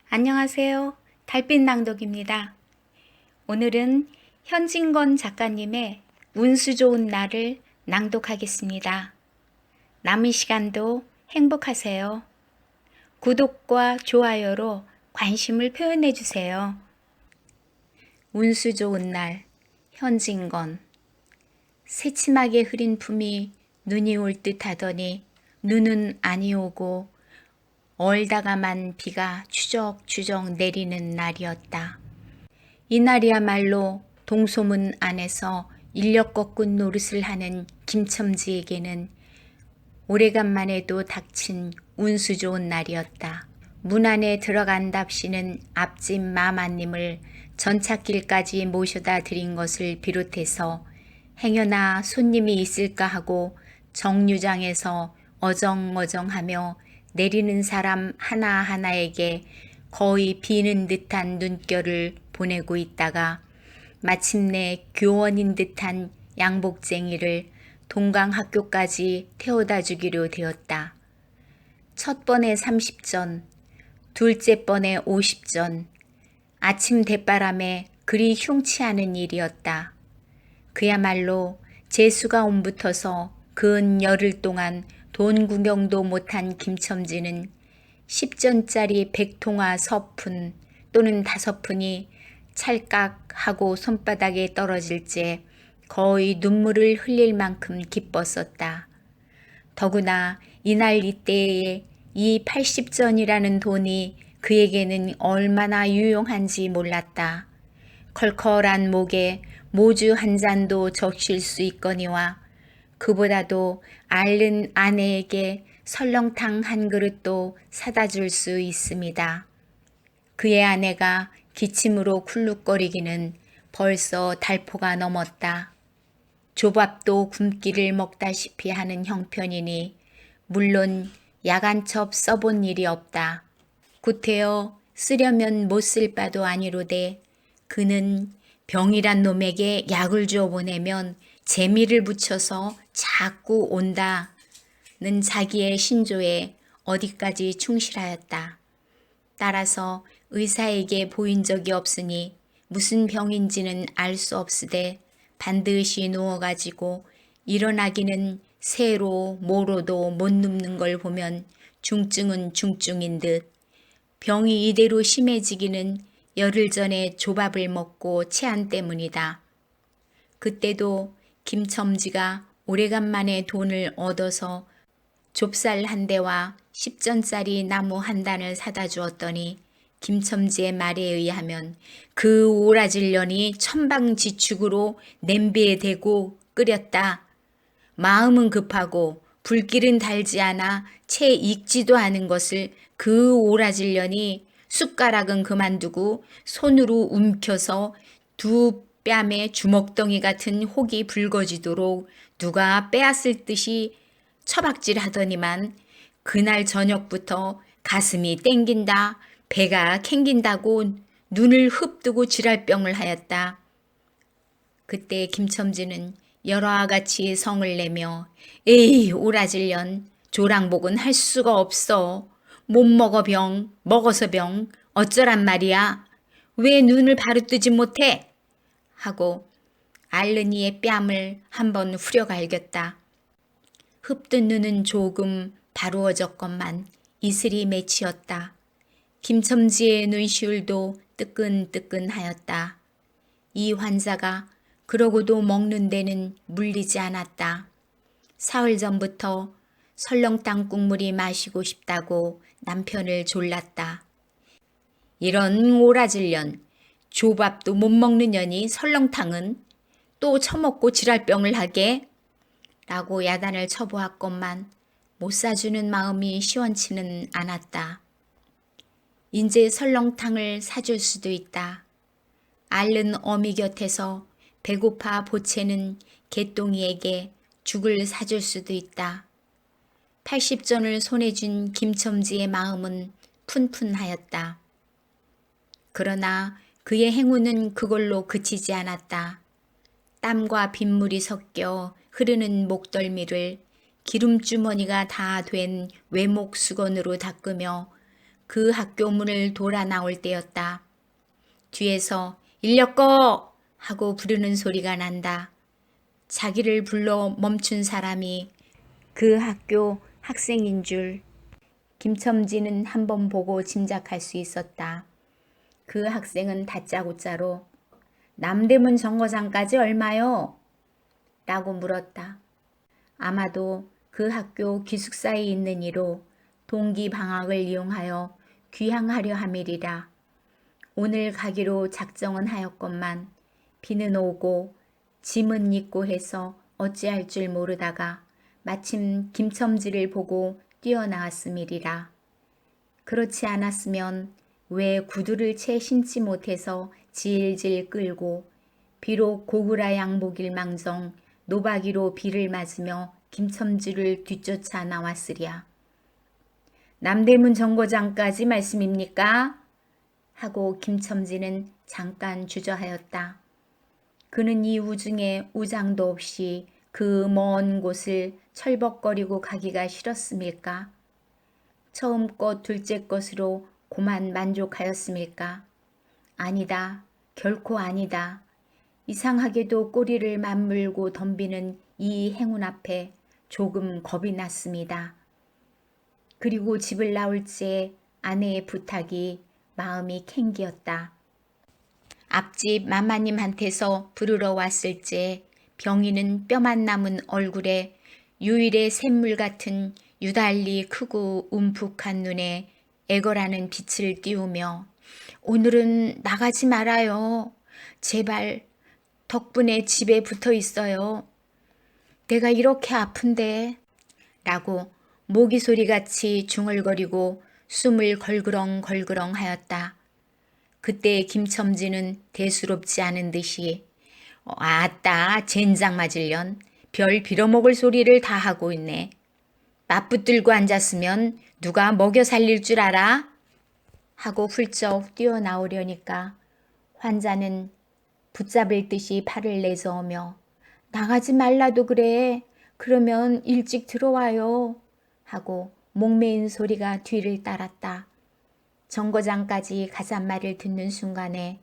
안녕하세요. 달빛 낭독입니다. 오늘은 현진건 작가님의 운수 좋은 날을 낭독하겠습니다. 남은 시간도 행복하세요. 구독과 좋아요로 관심을 표현해 주세요. 운수 좋은 날, 현진건. 새침하게 흐린 품이 눈이 올 듯 하더니 눈은 아니 오고 얼다가만 비가 추적추적 내리는 날이었다. 이날이야말로 동소문 안에서 인력 거꾼 노릇을 하는 김첨지에게는 오래간만에도 닥친 운수 좋은 날이었다. 문 안에 들어간답시는 앞집 마마님을 전찻길까지 모셔다 드린 것을 비롯해서 행여나 손님이 있을까 하고 정류장에서 어정어정하며 내리는 사람 하나하나에게 거의 비는 듯한 눈결을 보내고 있다가 마침내 교원인 듯한 양복쟁이를 동강학교까지 태워다 주기로 되었다. 첫 번에 30전, 둘째 번에 50전, 아침 대바람에 그리 흉치 않은 일이었다. 그야말로 재수가 옴붙어서 근 열흘 동안 돈 구경도 못한 김첨지는 10전짜리 100통화 서푼 또는 5푼이 찰깍하고 손바닥에 떨어질 때 거의 눈물을 흘릴 만큼 기뻤었다. 더구나 이날 이때에 이 80전이라는 돈이 그에게는 얼마나 유용한지 몰랐다. 컬컬한 목에 모주 한 잔도 적실 수 있거니와 그보다도 앓는 아내에게 설렁탕 한 그릇도 사다 줄 수 있습니다. 그의 아내가 기침으로 쿨룩거리기는 벌써 달포가 넘었다. 조밥도 굶기를 먹다시피 하는 형편이니 물론 야간첩 써본 일이 없다. 구태여 쓰려면 못 쓸 바도 아니로되 그는 병이란 놈에게 약을 주어 보내면 재미를 붙여서 자꾸 온다는 자기의 신조에 어디까지 충실하였다. 따라서 의사에게 보인 적이 없으니 무슨 병인지는 알 수 없으되 반드시 누워가지고 일어나기는 새로 모로도 못 눕는 걸 보면 중증은 중증인 듯 병이 이대로 심해지기는 열흘 전에 조밥을 먹고 체한 때문이다. 그때도 김첨지가 오래간만에 돈을 얻어서 좁쌀 한 대와 10전짜리 나무 한 단을 사다 주었더니 김첨지의 말에 의하면 그 오라질년이 천방지축으로 냄비에 대고 끓였다. 마음은 급하고 불길은 달지 않아 채 익지도 않은 것을 그 오라질년이 숟가락은 그만두고 손으로 움켜서 두 뺨에 주먹덩이 같은 혹이 붉어지도록 누가 빼앗을 듯이 처박질 하더니만 그날 저녁부터 가슴이 땡긴다, 배가 캥긴다고 눈을 흡뜨고 지랄병을 하였다. 그때 김첨지는 여러와 같이 성을 내며 에이 오라질년 조랑복은 할 수가 없어. 못 먹어 병, 먹어서 병, 어쩌란 말이야. 왜 눈을 바로 뜨지 못해? 하고 앓는 이의 뺨을 한번 후려갈겼다. 흡뜬 눈은 조금 바루어졌건만 이슬이 맺히었다. 김첨지의 눈시울도 뜨끈뜨끈하였다. 이 환자가 그러고도 먹는 데는 물리지 않았다. 사흘 전부터 설렁탕 국물이 마시고 싶다고 남편을 졸랐다. 이런 오라질년, 조밥도 못 먹는 년이 설렁탕은 또 처먹고 지랄병을 하게? 라고 야단을 쳐보았건만 못 사주는 마음이 시원치는 않았다. 인제 설렁탕을 사줄 수도 있다. 앓는 어미 곁에서 배고파 보채는 개똥이에게 죽을 사줄 수도 있다. 80전을 손에 쥔 김첨지의 마음은 푼푼하였다. 그러나 그의 행운은 그걸로 그치지 않았다. 땀과 빗물이 섞여 흐르는 목덜미를 기름주머니가 다 된 외목 수건으로 닦으며 그 학교 문을 돌아 나올 때였다. 뒤에서 인력 꺼! 하고 부르는 소리가 난다. 자기를 불러 멈춘 사람이 그 학교 학생인 줄 김첨지는 한번 보고 짐작할 수 있었다. 그 학생은 다짜고짜로 남대문 정거장까지 얼마요? 라고 물었다. 아마도 그 학교 기숙사에 있는 이로 동기 방학을 이용하여 귀향하려 함이리라. 오늘 가기로 작정은 하였건만 비는 오고 짐은 있고 해서 어찌할 줄 모르다가 마침 김첨지를 보고 뛰어나왔음이리라. 그렇지 않았으면 왜 구두를 채 신지 못해서 질질 끌고 비록 고구라 양복일 망정 노박이로 비를 맞으며 김첨지를 뒤쫓아 나왔으랴. 남대문 정거장까지 말씀입니까? 하고 김첨지는 잠깐 주저하였다. 그는 이 우중에 우장도 없이 그 먼 곳을 철벅거리고 가기가 싫었음일까? 처음 것 둘째 것으로 고만 만족하였음일까? 아니다. 결코 아니다. 이상하게도 꼬리를 맞물고 덤비는 이 행운 앞에 조금 겁이 났습니다. 그리고 집을 나올 때 아내의 부탁이 마음이 캥기었다. 앞집 마마님한테서 부르러 왔을 때 병이는 뼈만 남은 얼굴에 유일의 샘물 같은 유달리 크고 움푹한 눈에 애걸하는 빛을 띄우며 오늘은 나가지 말아요. 제발 덕분에 집에 붙어 있어요. 내가 이렇게 아픈데 라고 모기 소리같이 중얼거리고 숨을 걸그렁걸그렁 하였다. 그때 김첨지는 대수롭지 않은 듯이 아따 젠장 맞을련 별 빌어먹을 소리를 다 하고 있네. 맞붙들고 앉았으면 누가 먹여 살릴 줄 알아? 하고 훌쩍 뛰어나오려니까 환자는 붙잡을 듯이 팔을 내저으며 나가지 말라도 그래. 그러면 일찍 들어와요. 하고 목매인 소리가 뒤를 따랐다. 정거장까지 가잔말을 듣는 순간에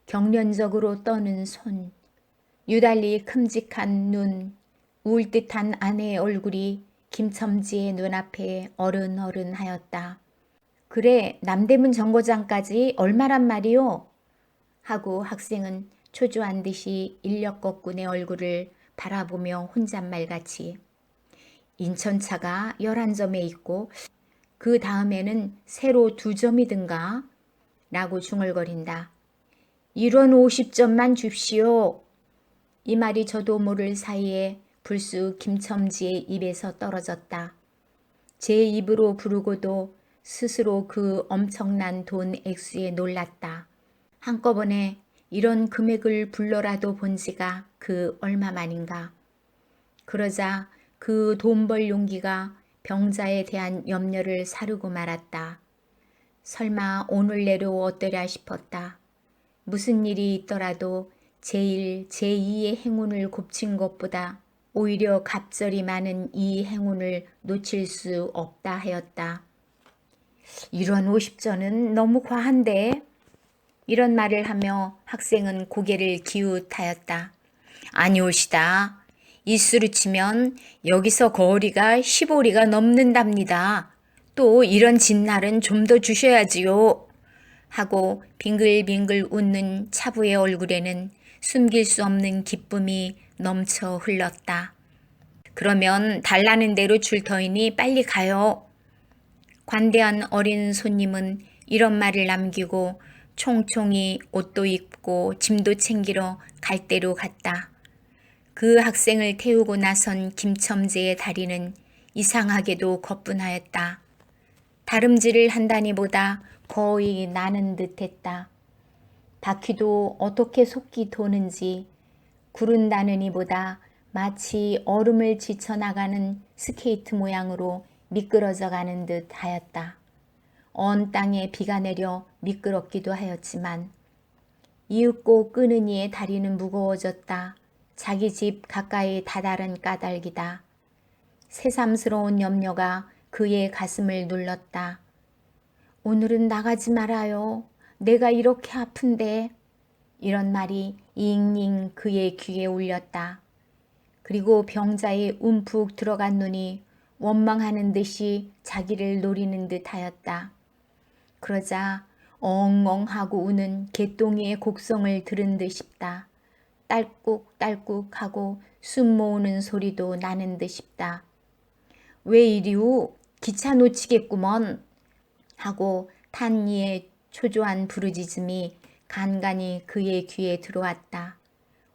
경련적으로 떠는 손, 유달리 큼직한 눈, 우울 듯한 아내의 얼굴이 김첨지의 눈앞에 어른어른하였다. 그래, 남대문 정거장까지 얼마란 말이오? 하고 학생은 초조한 듯이 인력거꾼의 얼굴을 바라보며 혼잣말같이 인천차가 11점에 있고 그 다음에는 새로 2점이든가 라고 중얼거린다. 1원 50점만 줍시오. 이 말이 저도 모를 사이에 불쑥 김첨지의 입에서 떨어졌다. 제 입으로 부르고도 스스로 그 엄청난 돈 액수에 놀랐다. 한꺼번에 이런 금액을 불러라도 본 지가 그 얼마만인가. 그러자 그 돈 벌 용기가 병자에 대한 염려를 사르고 말았다. 설마 오늘 내로 어떠랴 싶었다. 무슨 일이 있더라도 제1, 제2의 행운을 곱친 것보다 오히려 갑절이 많은 이 행운을 놓칠 수 없다 하였다. 이런 50전은 너무 과한데? 이런 말을 하며 학생은 고개를 기웃하였다. 아니오시다. 이수로 치면 여기서 거리가 15리가 넘는답니다. 또 이런 진날은 좀 더 주셔야지요. 하고 빙글빙글 웃는 차부의 얼굴에는 숨길 수 없는 기쁨이 넘쳐 흘렀다. 그러면 달라는 대로 줄 터이니 빨리 가요. 관대한 어린 손님은 이런 말을 남기고 총총히 옷도 입고 짐도 챙기러 갈대로 갔다. 그 학생을 태우고 나선 김첨지의 다리는 이상하게도 거뿐하였다. 다름질을 한다니보다 거의 나는 듯했다. 바퀴도 어떻게 속기 도는지 구른다느니보다 마치 얼음을 지쳐나가는 스케이트 모양으로 미끄러져 가는 듯 하였다. 언 땅에 비가 내려 미끄럽기도 하였지만 이윽고 끄는 이의 다리는 무거워졌다. 자기 집 가까이 다다른 까닭이다. 새삼스러운 염려가 그의 가슴을 눌렀다. 오늘은 나가지 말아요. 내가 이렇게 아픈데. 이런 말이 잉잉 그의 귀에 울렸다. 그리고 병자의 움푹 들어간 눈이 원망하는 듯이 자기를 노리는 듯 하였다. 그러자 엉엉하고 우는 개똥이의 곡성을 들은 듯 싶다. 딸꾹딸꾹 하고 숨 모으는 소리도 나는 듯 싶다. 왜 이리우? 기차 놓치겠구먼. 하고 탄이의 초조한 부르짖음이 간간히 그의 귀에 들어왔다.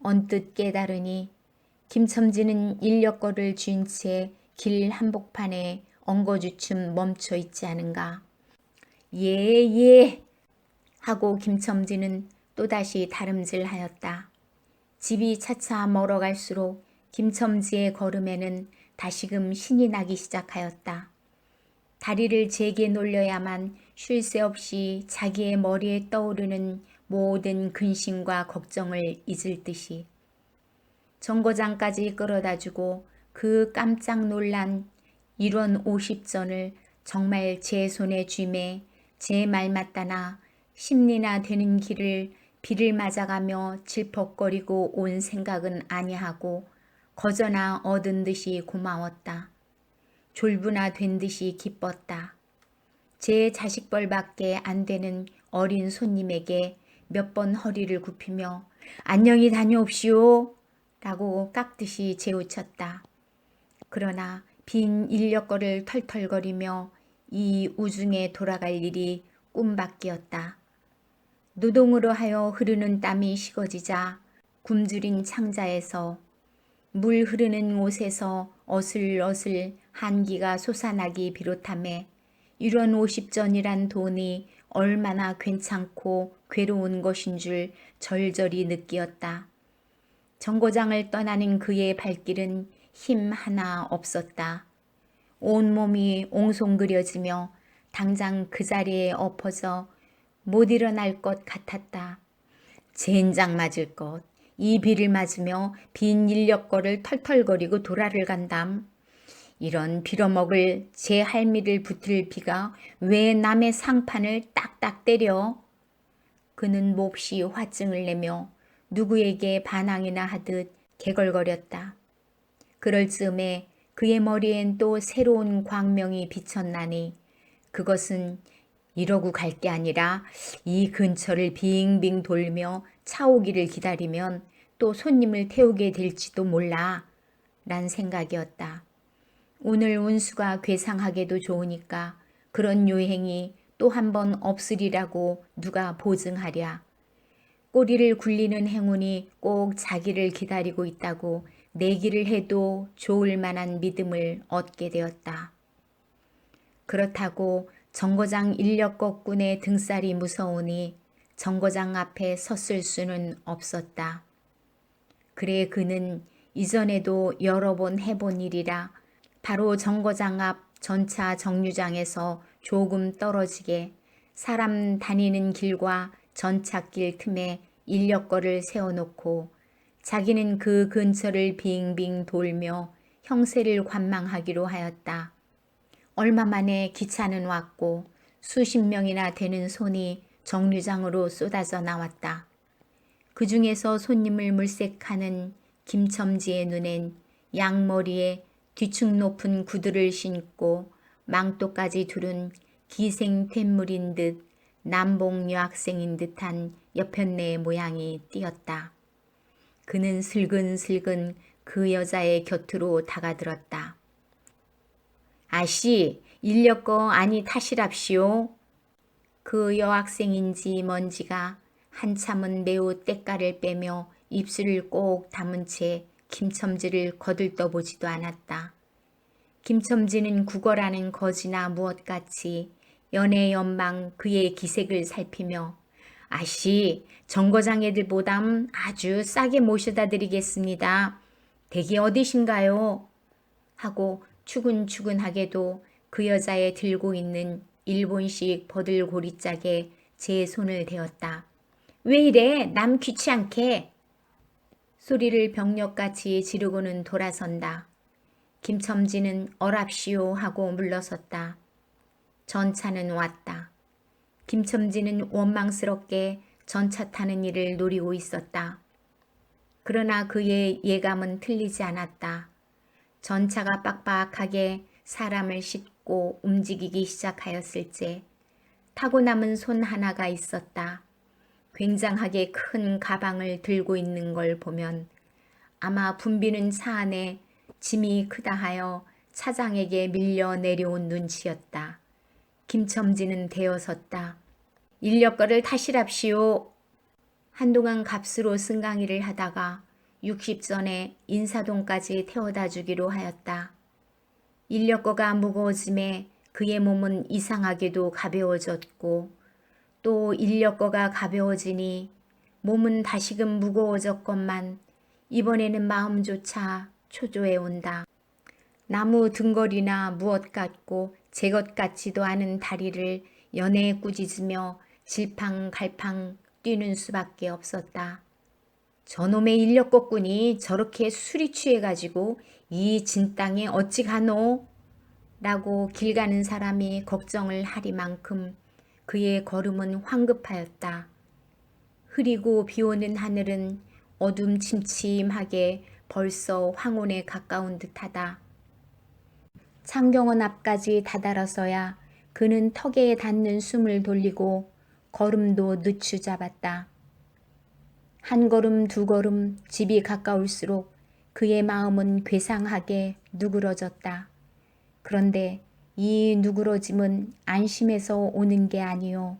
언뜻 깨달으니 김첨지는 인력거를 쥔 채 길 한복판에 엉거주춤 멈춰 있지 않은가. 예. 하고 김첨지는 또다시 다름질하였다. 집이 차차 멀어갈수록 김첨지의 걸음에는 다시금 신이 나기 시작하였다. 다리를 제게 놀려야만 쉴 새 없이 자기의 머리에 떠오르는 모든 근심과 걱정을 잊을 듯이 정거장까지 끌어다주고 그 깜짝 놀란 1원 50전을 정말 제 손에 쥐매 제 말 맞다나 10리나 되는 길을 비를 맞아가며 질퍽거리고 온 생각은 아니하고 거저나 얻은 듯이 고마웠다. 졸부나 된 듯이 기뻤다. 제 자식벌밖에 안 되는 어린 손님에게 몇 번 허리를 굽히며 안녕히 다녀옵시오 라고 깍듯이 재우쳤다. 그러나 빈 인력거를 털털거리며 이 우중에 돌아갈 일이 꿈밖이었다. 노동으로 하여 흐르는 땀이 식어지자 굶주린 창자에서 물 흐르는 옷에서 어슬어슬 한기가 솟아나기 비롯하며 1원 50전이란 돈이 얼마나 괜찮고 괴로운 것인 줄 절절히 느끼었다. 정거장을 떠나는 그의 발길은 힘 하나 없었다. 온몸이 옹송그려지며 당장 그 자리에 엎어져 못 일어날 것 같았다. 젠장 맞을 것. 이 비를 맞으며 빈 인력거를 털털거리고 도라를 간담. 이런 빌어먹을 제 할미를 붙을 비가 왜 남의 상판을 딱딱 때려? 그는 몹시 화증을 내며 누구에게 반항이나 하듯 개걸거렸다. 그럴 즈음에 그의 머리엔 또 새로운 광명이 비쳤나니 그것은 이러고 갈 게 아니라 이 근처를 빙빙 돌며 차 오기를 기다리면 또 손님을 태우게 될지도 몰라 란 생각이었다. 오늘 운수가 괴상하게도 좋으니까 그런 요행이 또 한 번 없으리라고 누가 보증하랴. 꼬리를 굴리는 행운이 꼭 자기를 기다리고 있다고 내기를 해도 좋을 만한 믿음을 얻게 되었다. 그렇다고 정거장 인력거꾼의 등살이 무서우니 정거장 앞에 섰을 수는 없었다. 그래 그는 이전에도 여러 번 해본 일이라 바로 정거장 앞 전차 정류장에서 조금 떨어지게 사람 다니는 길과 전찻길 틈에 인력거를 세워놓고 자기는 그 근처를 빙빙 돌며 형세를 관망하기로 하였다. 얼마 만에 기차는 왔고 수십 명이나 되는 손이 정류장으로 쏟아져 나왔다. 그 중에서 손님을 물색하는 김첨지의 눈엔 양머리에 뒤축 높은 구두를 신고 망토까지 두른 기생템물인 듯 남봉 여학생인 듯한 여편네의 모양이 띄었다. 그는 슬근슬근 그 여자의 곁으로 다가들었다. 아씨, 인력거 아니 타시랍시오. 그 여학생인지 뭔지가 한참은 매우 때깔을 빼며 입술을 꼭 다문 채 김첨지를 거들떠보지도 않았다. 김첨지는 국어라는 거지나 무엇같이 연해연방 그의 기색을 살피며 아씨, 정거장 애들보담 아주 싸게 모셔다 드리겠습니다. 댁이 어디신가요? 하고 추근추근하게도 그 여자의 들고 있는 일본식 버들고리짝에 제 손을 대었다. 왜 이래? 남 귀치않게. 소리를 병력같이 지르고는 돌아선다. 김첨지는 어랍시오 하고 물러섰다. 전차는 왔다. 김첨지는 원망스럽게 전차 타는 일을 노리고 있었다. 그러나 그의 예감은 틀리지 않았다. 전차가 빡빡하게 사람을 싣고 움직이기 시작하였을지 타고 남은 손 하나가 있었다. 굉장하게 큰 가방을 들고 있는 걸 보면 아마 붐비는 차 안에 짐이 크다 하여 차장에게 밀려 내려온 눈치였다. 김첨지는 대어섰다. 인력거를 타시랍시오. 한동안 값으로 승강이를 하다가 60전에 인사동까지 태워다 주기로 하였다. 인력거가 무거워짐에 그의 몸은 이상하게도 가벼워졌고 또 인력거가 가벼워지니 몸은 다시금 무거워졌건만 이번에는 마음조차 초조해 온다. 나무 등걸이나 무엇 같고 제 것 같지도 않은 다리를 연애 꾸짖으며 질팡갈팡 뛰는 수밖에 없었다. 저놈의 인력거꾼이 저렇게 술이 취해가지고 이 진땅에 어찌 가노? 라고 길 가는 사람이 걱정을 하리만큼 그의 걸음은 황급하였다. 흐리고 비오는 하늘은 어둠침침하게 벌써 황혼에 가까운 듯하다. 창경원 앞까지 다다라서야 그는 턱에 닿는 숨을 돌리고 걸음도 늦추 잡았다. 한 걸음 두 걸음 집이 가까울수록 그의 마음은 괴상하게 누그러졌다. 그런데 이 누그러짐은 안심해서 오는 게 아니요.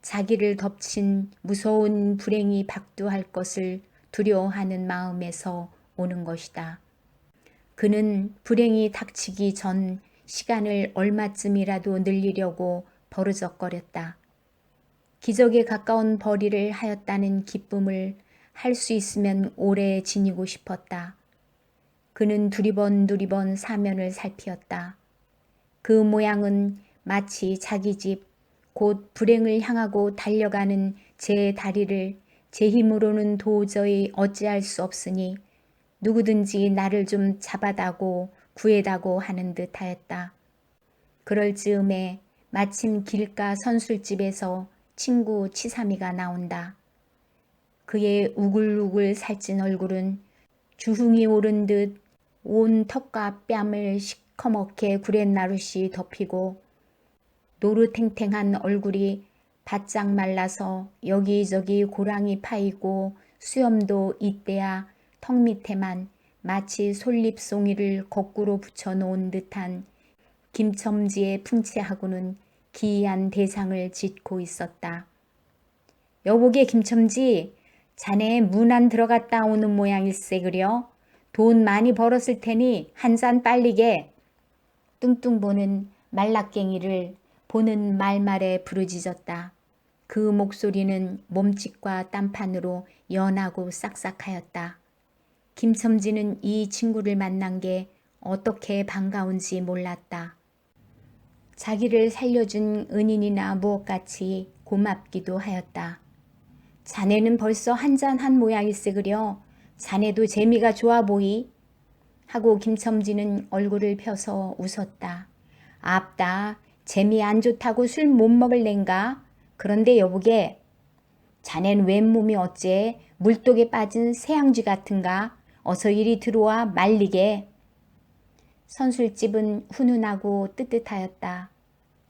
자기를 덮친 무서운 불행이 박두할 것을 두려워하는 마음에서 오는 것이다. 그는 불행이 닥치기 전 시간을 얼마쯤이라도 늘리려고 버르적거렸다. 기적에 가까운 벌이를 하였다는 기쁨을 할 수 있으면 오래 지니고 싶었다. 그는 두리번 사면을 살피었다. 그 모양은 마치 자기 집, 곧 불행을 향하고 달려가는 제 다리를 제 힘으로는 도저히 어찌할 수 없으니 누구든지 나를 좀 잡아다고 구해다고 하는 듯 하였다. 그럴 즈음에 마침 길가 선술집에서 친구 치삼이가 나온다. 그의 우글우글 살찐 얼굴은 주흥이 오른 듯 온 턱과 뺨을 시커멓게 구렛나룻이 덮이고 노루탱탱한 얼굴이 바짝 말라서 여기저기 고랑이 파이고 수염도 이때야 턱 밑에만 마치 솔잎송이를 거꾸로 붙여놓은 듯한 김첨지의 풍채하고는 기이한 대상을 짓고 있었다. 여보게 김첨지, 자네 문 안 들어갔다 오는 모양일세 그려? 돈 많이 벌었을 테니 한 잔 빨리게. 뚱뚱보는 말라깽이를 보는 말말에 부르짖었다. 그 목소리는 몸짓과 딴판으로 연하고 싹싹하였다. 김첨지는 이 친구를 만난 게 어떻게 반가운지 몰랐다. 자기를 살려준 은인이나 무엇같이 고맙기도 하였다. 자네는 벌써 한잔한 모양일세 그려? 자네도 재미가 좋아 보이? 하고 김첨지는 얼굴을 펴서 웃었다. 앞다, 재미 안 좋다고 술 못 먹을 랜가? 그런데 여보게, 자넨 웬몸이 어째 물독에 빠진 새양쥐 같은가? 어서 이리 들어와 말리게. 선술집은 훈훈하고 뜨뜻하였다.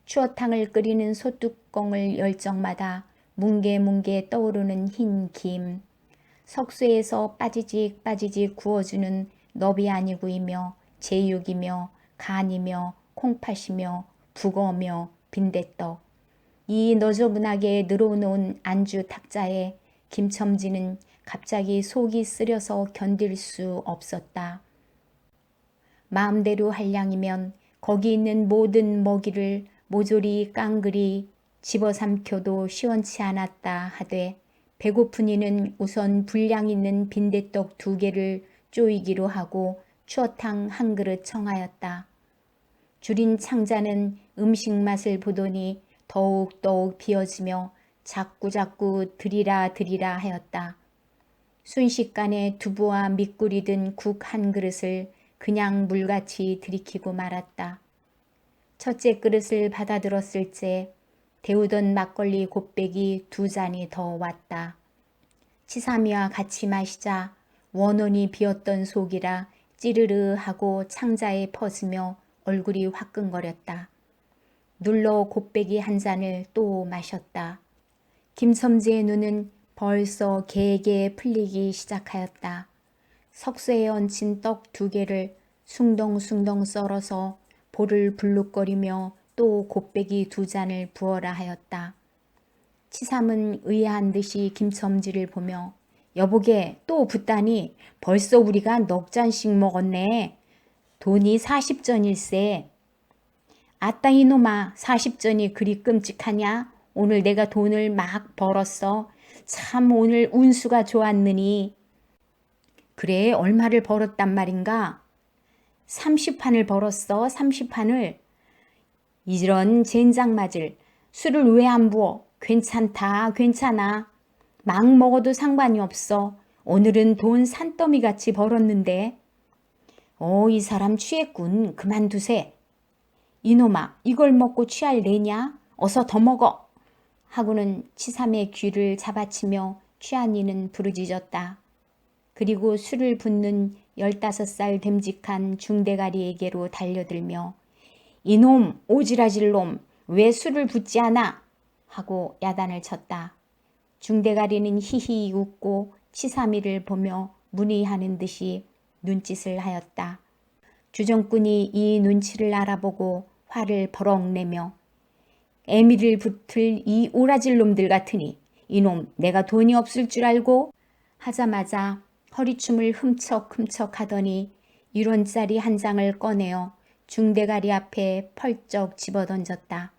추어탕을 끓이는 솥뚜껑을 열 적마다 뭉게뭉게 떠오르는 흰 김, 석쇠에서 빠지직 빠지직 구워주는 너비 아니구이며 제육이며 간이며 콩팥이며 북어며 빈대떡, 이 너저분하게 늘어놓은 안주 탁자에 김첨지는 갑자기 속이 쓰려서 견딜 수 없었다. 마음대로 할 양이면 거기 있는 모든 먹이를 모조리 깡그리 집어삼켜도 시원치 않았다 하되 배고픈 이는 우선 분량 있는 빈대떡 2개를 쪼이기로 하고 추어탕 한 그릇 청하였다. 줄인 창자는 음식 맛을 보더니 더욱 비어지며 자꾸자꾸 드리라 하였다. 순식간에 두부와 밑꿀이 든 국 한 그릇을 그냥 물같이 들이키고 말았다. 첫째 그릇을 받아들었을 때 데우던 막걸리 곱빼기 2잔이 더 왔다. 치삼이와 같이 마시자 원원이 비었던 속이라 찌르르 하고 창자에 퍼지며 얼굴이 화끈거렸다. 눌러 곱빼기 1잔을 또 마셨다. 김첨지의 눈은 벌써 개게 풀리기 시작하였다. 석쇠에 얹힌 떡 2개를 숭덩숭덩 썰어서 볼을 불룩거리며 또 곱빼기 2잔을 부어라 하였다. 치삼은 의아한 듯이 김첨지를 보며 여보게 또 붓다니 벌써 우리가 넉 잔씩 먹었네. 돈이 40전일세. 아따 이놈아 40전이 그리 끔찍하냐? 오늘 내가 돈을 막 벌었어. 참 오늘 운수가 좋았느니. 그래 얼마를 벌었단 말인가? 30판을 벌었어 30판을. 이런 젠장 맞을 술을 왜 안 부어? 괜찮다 괜찮아. 막 먹어도 상관이 없어. 오늘은 돈 산더미같이 벌었는데. 이 사람 취했군. 그만두세. 이놈아 이걸 먹고 취할 내냐? 어서 더 먹어. 하고는 치삼의 귀를 잡아치며 취한 이는 부르짖었다. 그리고 술을 붓는 15살 됨직한 중대가리에게로 달려들며 이놈 오지라질 놈 왜 술을 붓지 않아? 하고 야단을 쳤다. 중대가리는 히히 웃고 치삼이를 보며 문의하는 듯이 눈짓을 하였다. 주정꾼이 이 눈치를 알아보고 화를 버럭 내며 애미를 붙을 이 오라질 놈들 같으니 이놈 내가 돈이 없을 줄 알고 하자마자 허리춤을 흠척흠척 하더니 1원짜리 1장을 꺼내어 중대가리 앞에 펄쩍 집어던졌다.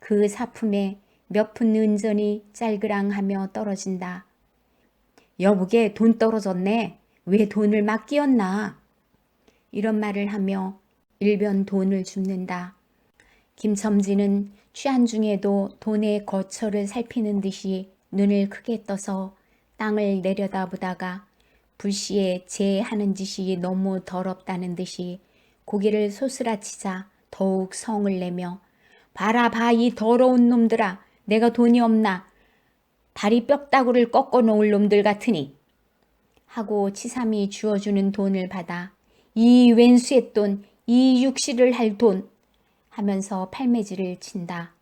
그 사품에 몇 푼 은전이 짤그랑하며 떨어진다. 여보게 돈 떨어졌네. 왜 돈을 막 끼었나? 이런 말을 하며 일변 돈을 줍는다. 김첨지는 취한 중에도 돈의 거처를 살피는 듯이 눈을 크게 떠서 땅을 내려다보다가 불시에 제 하는 짓이 너무 더럽다는 듯이 고개를 소스라치자 더욱 성을 내며 봐라 봐 이 더러운 놈들아 내가 돈이 없나 다리 뼈다구를 꺾어 놓을 놈들 같으니 하고 치삼이 주어주는 돈을 받아 이 왼수의 돈 이 육시를 할 돈 하면서 팔매질을 친다.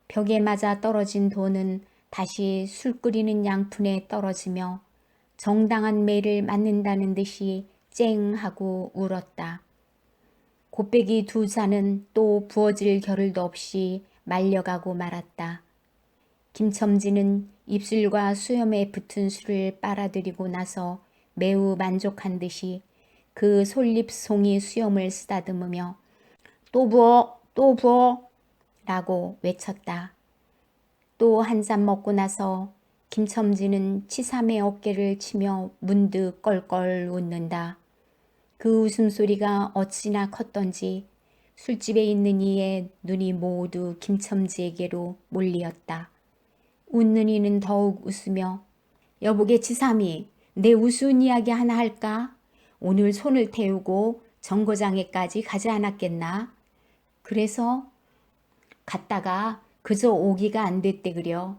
벽에 맞아 떨어진 돈은 다시 술 끓이는 양푼에 떨어지며 정당한 매를 맞는다는 듯이 쨍 하고 울었다. 곱빼기 2잔은 또 부어질 겨를도 없이 말려가고 말았다. 김첨지는 입술과 수염에 붙은 술을 빨아들이고 나서 매우 만족한 듯이 그 솔잎송이 수염을 쓰다듬으며 또 부어 또 부어 라고 외쳤다. 또 한 잔 먹고 나서 김첨지는 치삼의 어깨를 치며 문득 껄껄 웃는다. 그 웃음소리가 어찌나 컸던지 술집에 있는 이의 눈이 모두 김첨지에게로 몰리었다. 웃는 이는 더욱 웃으며 여보게 치삼이 내 우스운 이야기 하나 할까? 오늘 손을 태우고 정거장에까지 가지 않았겠나? 그래서 갔다가 그저 오기가 안 됐대 그려.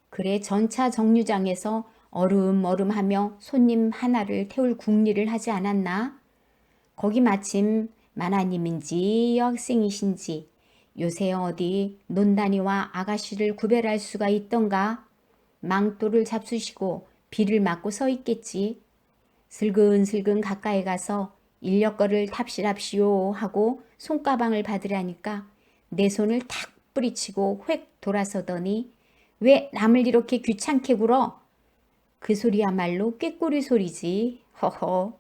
그래 전차 정류장에서 얼음얼음하며 손님 하나를 태울 궁리를 하지 않았나? 거기 마침 만화님인지 여학생이신지 요새 어디 논다니와 아가씨를 구별할 수가 있던가? 망토를 잡수시고 비를 맞고 서 있겠지. 슬근슬근 가까이 가서 인력거를 탑시랍시오 하고 손가방을 받으라니까 내 손을 탁 뿌리치고 획 돌아서더니 왜 남을 이렇게 귀찮게 굴어? 그 소리야말로 꾀꼬리 소리지. 허허.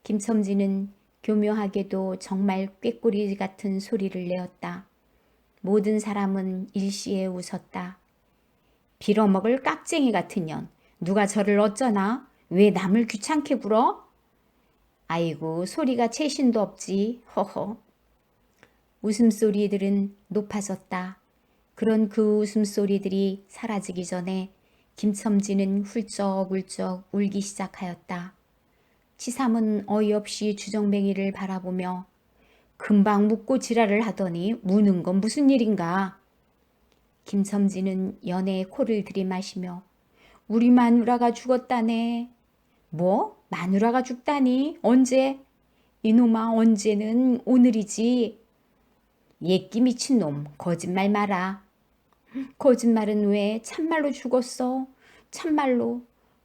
김첨지는 교묘하게도 정말 꾀꼬리 같은 소리를 내었다. 모든 사람은 일시에 웃었다. 빌어먹을 깍쟁이 같은 년. 누가 저를 어쩌나? 왜 남을 귀찮게 굴어? 아이고 소리가 채신도 없지. 허허. 웃음소리들은 높아졌다. 그런 그 웃음소리들이 사라지기 전에 김첨지는 훌쩍훌쩍 울기 시작하였다. 치삼은 어이없이 주정뱅이를 바라보며 금방 묻고 지랄을 하더니 우는 건 무슨 일인가? 김첨지는 연에 코를 들이마시며 우리 마누라가 죽었다네. 뭐? 마누라가 죽다니? 언제? 이놈아, 언제는 오늘이지. 예끼 미친놈, 거짓말 마라. 거짓말은 왜? 참말로 죽었어. 참말로.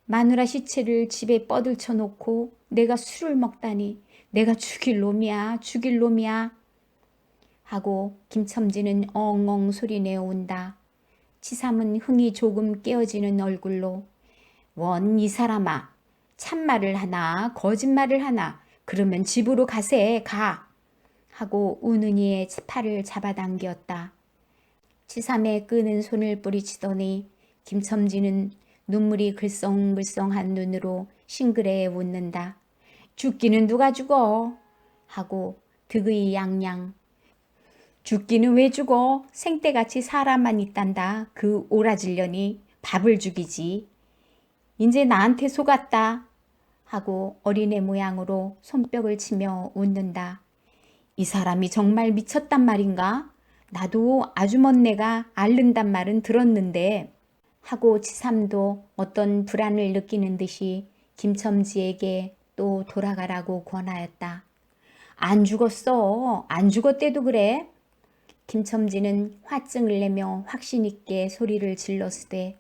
마누라 시체를 집에 뻗을쳐 놓고 내가 술을 먹다니. 내가 죽일 놈이야, 죽일 놈이야. 하고 김첨지는 엉엉 소리내어 온다. 치삼은 흥이 조금 깨어지는 얼굴로 원 이 사람아, 참말을 하나 거짓말을 하나 그러면 집으로 가세 가 하고 우는이의 팔을 잡아당겼다. 치삼의 끄는 손을 뿌리치더니 김첨지는 눈물이 글썽글썽한 눈으로 싱그레 웃는다. 죽기는 누가 죽어? 하고 득의 양양. 죽기는 왜 죽어? 생때같이 사람만 있단다. 그 오라질년이 밥을 죽이지. 이제 나한테 속았다. 하고 어린애 모양으로 손뼉을 치며 웃는다. 이 사람이 정말 미쳤단 말인가? 나도 아주먼네가 앓는단 말은 들었는데 하고 치삼도 어떤 불안을 느끼는 듯이 김첨지에게 또 돌아가라고 권하였다. 안 죽었어. 안 죽었대도 그래. 김첨지는 화증을 내며 확신 있게 소리를 질렀으되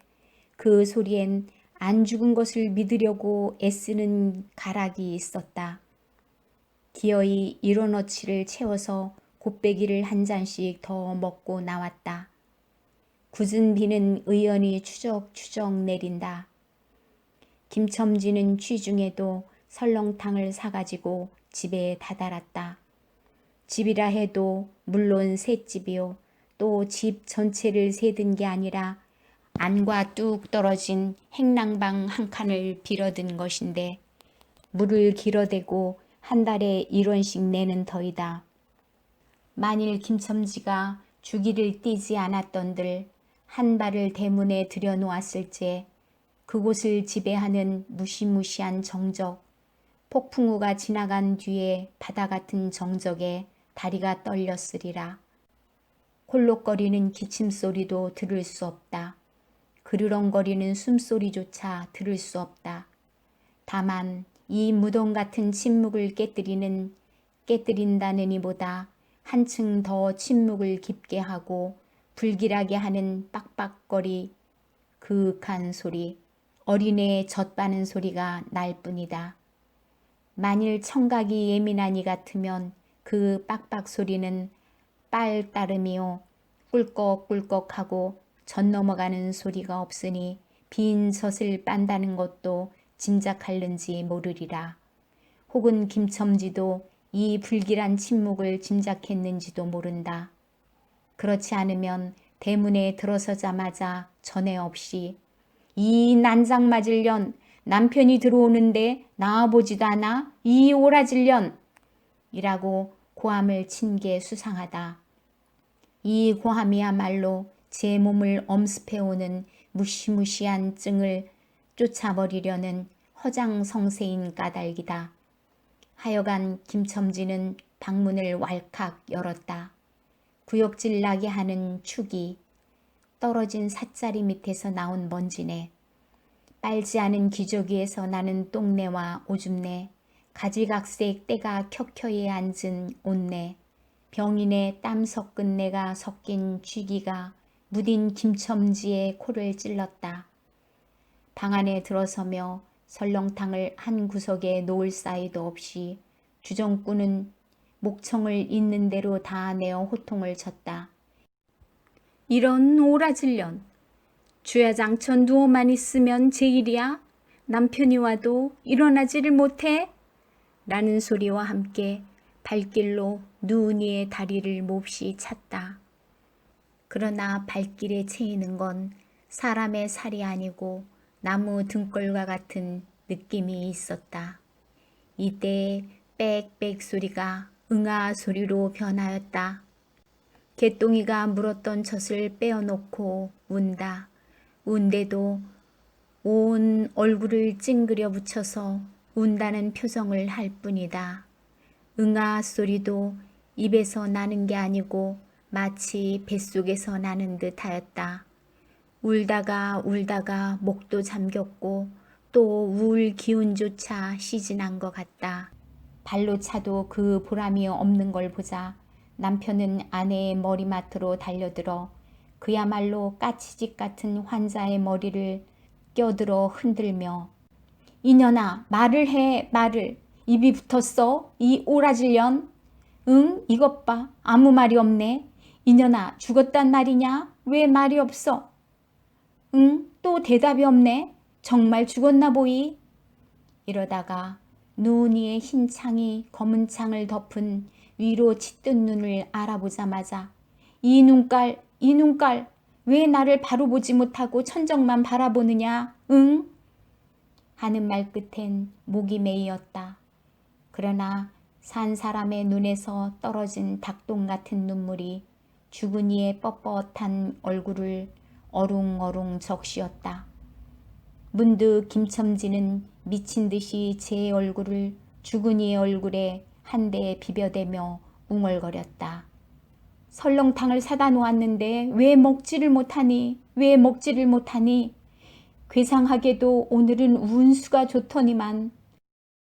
그 소리엔 안 죽은 것을 믿으려고 애쓰는 가락이 있었다. 기어이 일원어치를 채워서 곱배기를 한 잔씩 더 먹고 나왔다. 굳은 비는 의연히 추적추적 내린다. 김첨지는 취중에도 설렁탕을 사가지고 집에 다다랐다. 집이라 해도 물론 셋집이요. 또 집 전체를 세든 게 아니라 안과 뚝 떨어진 행랑방 한 칸을 빌어든 것인데 물을 길어대고 한 달에 1원씩 내는 터이다. 만일 김첨지가 주기를 띄지 않았던들 한 발을 대문에 들여놓았을지 그곳을 지배하는 무시무시한 정적, 폭풍우가 지나간 뒤에 바다 같은 정적에 다리가 떨렸으리라. 홀록거리는 기침소리도 들을 수 없다. 그르렁거리는 숨소리조차 들을 수 없다. 다만 이 무덤 같은 침묵을 깨뜨린다느니보다 한층 더 침묵을 깊게 하고 불길하게 하는 빡빡거리, 그윽한 소리, 어린애의 젖바는 소리가 날 뿐이다. 만일 청각이 예민한 이 같으면 그 빡빡 소리는 빨 따름이요 꿀꺽꿀꺽하고 젖 넘어가는 소리가 없으니 빈 젖을 빤다는 것도 짐작할는지 모르리라. 혹은 김첨지도 이 불길한 침묵을 짐작했는지도 모른다. 그렇지 않으면 대문에 들어서자마자 전에 없이 이 난장 맞을 년 남편이 들어오는데 나와보지도 않아 이 오라질 년 이라고 고함을 친 게 수상하다. 이 고함이야말로 제 몸을 엄습해오는 무시무시한 증을 쫓아버리려는 허장성세인 까닭이다. 하여간 김첨지는 방문을 왈칵 열었다. 구역질 나게 하는 축이 떨어진 삿자리 밑에서 나온 먼지네. 빨지 않은 기저귀에서 나는 똥내와 오줌내, 가지각색 때가 켜켜이 앉은 옷내, 병인의 땀 섞은 내가 섞인 쥐기가 무딘 김첨지의 코를 찔렀다. 방 안에 들어서며 설렁탕을 한 구석에 놓을 사이도 없이 주정꾼은 목청을 있는 대로 다 내어 호통을 쳤다. 이런 오라질년, 주야장천 누워만 있으면 제일이야? 남편이 와도 일어나지를 못해? 라는 소리와 함께 발길로 누은이의 다리를 몹시 찼다. 그러나 발길에 채이는 건 사람의 살이 아니고 나무 등골과 같은 느낌이 있었다. 이때 빽빽 소리가 응아 소리로 변하였다. 개똥이가 물었던 젖을 빼어놓고 운다. 운데도 온 얼굴을 찡그려 붙여서 운다는 표정을 할 뿐이다. 응아 소리도 입에서 나는 게 아니고 마치 뱃속에서 나는 듯 하였다. 울다가 울다가 목도 잠겼고 또 울 기운조차 시진한 것 같다. 발로 차도 그 보람이 없는 걸 보자 남편은 아내의 머리맡으로 달려들어 그야말로 까치집 같은 환자의 머리를 껴들어 흔들며 이년아 말을 해 말을 입이 붙었어 이 오라질년 응 이것 봐 아무 말이 없네 이년아 죽었단 말이냐 왜 말이 없어 응 또 대답이 없네 정말 죽었나 보이 이러다가 눈 위에 흰 창이 검은 창을 덮은 위로 짙은 눈을 알아보자마자 이 눈깔 왜 나를 바로 보지 못하고 천정만 바라보느냐 응? 하는 말 끝엔 목이 메이었다. 그러나 산 사람의 눈에서 떨어진 닭똥 같은 눈물이 죽은 이의 뻣뻣한 얼굴을 어룽어룽 적시었다. 문득 김첨지는 미친 듯이 제 얼굴을 죽은 이의 얼굴에 한 대 비벼대며 웅얼거렸다. 설렁탕을 사다 놓았는데 왜 먹지를 못하니? 왜 먹지를 못하니? 괴상하게도 오늘은 운수가 좋더니만